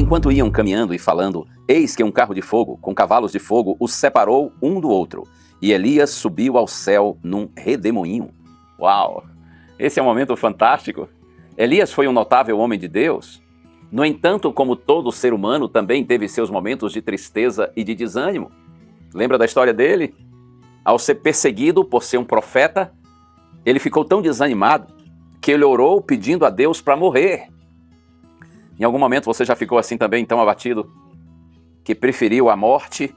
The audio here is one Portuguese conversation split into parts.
enquanto iam caminhando e falando, eis que um carro de fogo, com cavalos de fogo, os separou um do outro. E Elias subiu ao céu num redemoinho. Uau! Esse é um momento fantástico. Elias foi um notável homem de Deus. No entanto, como todo ser humano, também teve seus momentos de tristeza e de desânimo. Lembra da história dele? Ao ser perseguido por ser um profeta, ele ficou tão desanimado que ele orou pedindo a Deus para morrer. Em algum momento você já ficou assim também, tão abatido, que preferiu a morte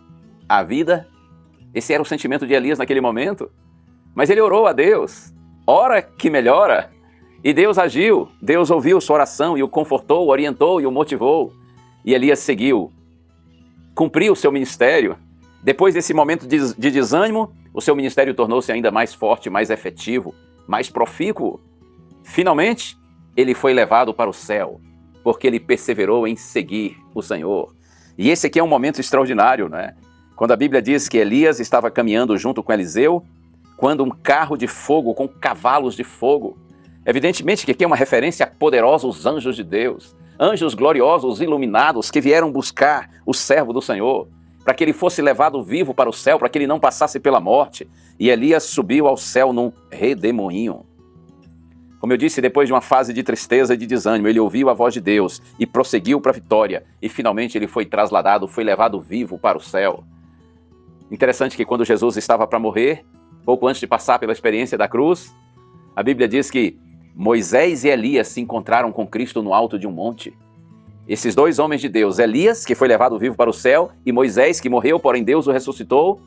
à vida? Esse era o sentimento de Elias naquele momento. Mas ele orou a Deus. Ora que melhora. E Deus agiu. Deus ouviu sua oração e o confortou, o orientou e o motivou. E Elias seguiu. Cumpriu o seu ministério. Depois desse momento de desânimo, o seu ministério tornou-se ainda mais forte, mais efetivo, mais profícuo. Finalmente, ele foi levado para o céu, porque ele perseverou em seguir o Senhor. E esse aqui é um momento extraordinário, né? Quando a Bíblia diz que Elias estava caminhando junto com Eliseu, quando um carro de fogo com cavalos de fogo. Evidentemente que aqui é uma referência a poderosos anjos de Deus, anjos gloriosos, iluminados, que vieram buscar o servo do Senhor, para que ele fosse levado vivo para o céu, para que ele não passasse pela morte. E Elias subiu ao céu num redemoinho. Como eu disse, depois de uma fase de tristeza e de desânimo, ele ouviu a voz de Deus e prosseguiu para a vitória. E finalmente ele foi trasladado, foi levado vivo para o céu. Interessante que quando Jesus estava para morrer, pouco antes de passar pela experiência da cruz, a Bíblia diz que Moisés e Elias se encontraram com Cristo no alto de um monte. Esses dois homens de Deus, Elias, que foi levado vivo para o céu, e Moisés, que morreu, porém Deus o ressuscitou,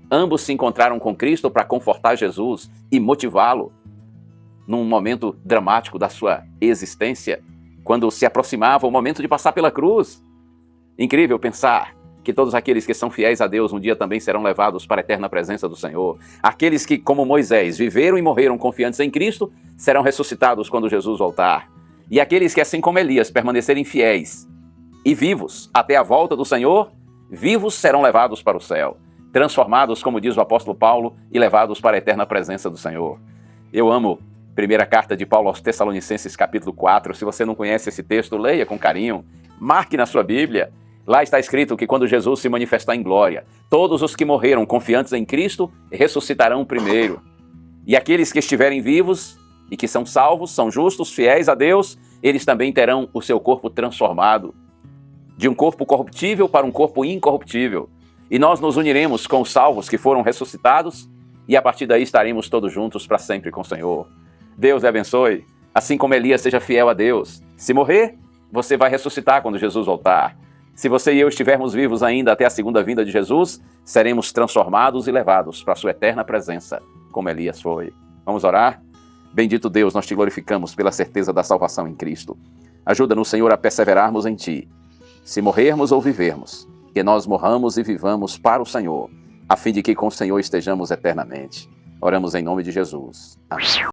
ambos se encontraram com Cristo para confortar Jesus e motivá-lo num momento dramático da sua existência, quando se aproximava o momento de passar pela cruz. Incrível pensar que todos aqueles que são fiéis a Deus um dia também serão levados para a eterna presença do Senhor. Aqueles que, como Moisés, viveram e morreram confiantes em Cristo, serão ressuscitados quando Jesus voltar. E aqueles que, assim como Elias, permanecerem fiéis e vivos até a volta do Senhor, vivos serão levados para o céu, transformados, como diz o apóstolo Paulo, e levados para a eterna presença do Senhor. Eu amo primeira carta de Paulo aos Tessalonicenses, capítulo 4. Se você não conhece esse texto, leia com carinho, marque na sua Bíblia. Lá está escrito que quando Jesus se manifestar em glória, todos os que morreram confiantes em Cristo ressuscitarão primeiro. E aqueles que estiverem vivos e que são salvos, são justos, fiéis a Deus, eles também terão o seu corpo transformado, de um corpo corruptível para um corpo incorruptível. E nós nos uniremos com os salvos que foram ressuscitados e a partir daí estaremos todos juntos para sempre com o Senhor. Deus lhe abençoe. Assim como Elias, seja fiel a Deus. Se morrer, você vai ressuscitar quando Jesus voltar. Se você e eu estivermos vivos ainda até a segunda vinda de Jesus, seremos transformados e levados para a sua eterna presença, como Elias foi. Vamos orar? Bendito Deus, nós te glorificamos pela certeza da salvação em Cristo. Ajuda-nos, Senhor, a perseverarmos em Ti. Se morrermos ou vivermos, que nós morramos e vivamos para o Senhor, a fim de que com o Senhor estejamos eternamente. Oramos em nome de Jesus. Amém.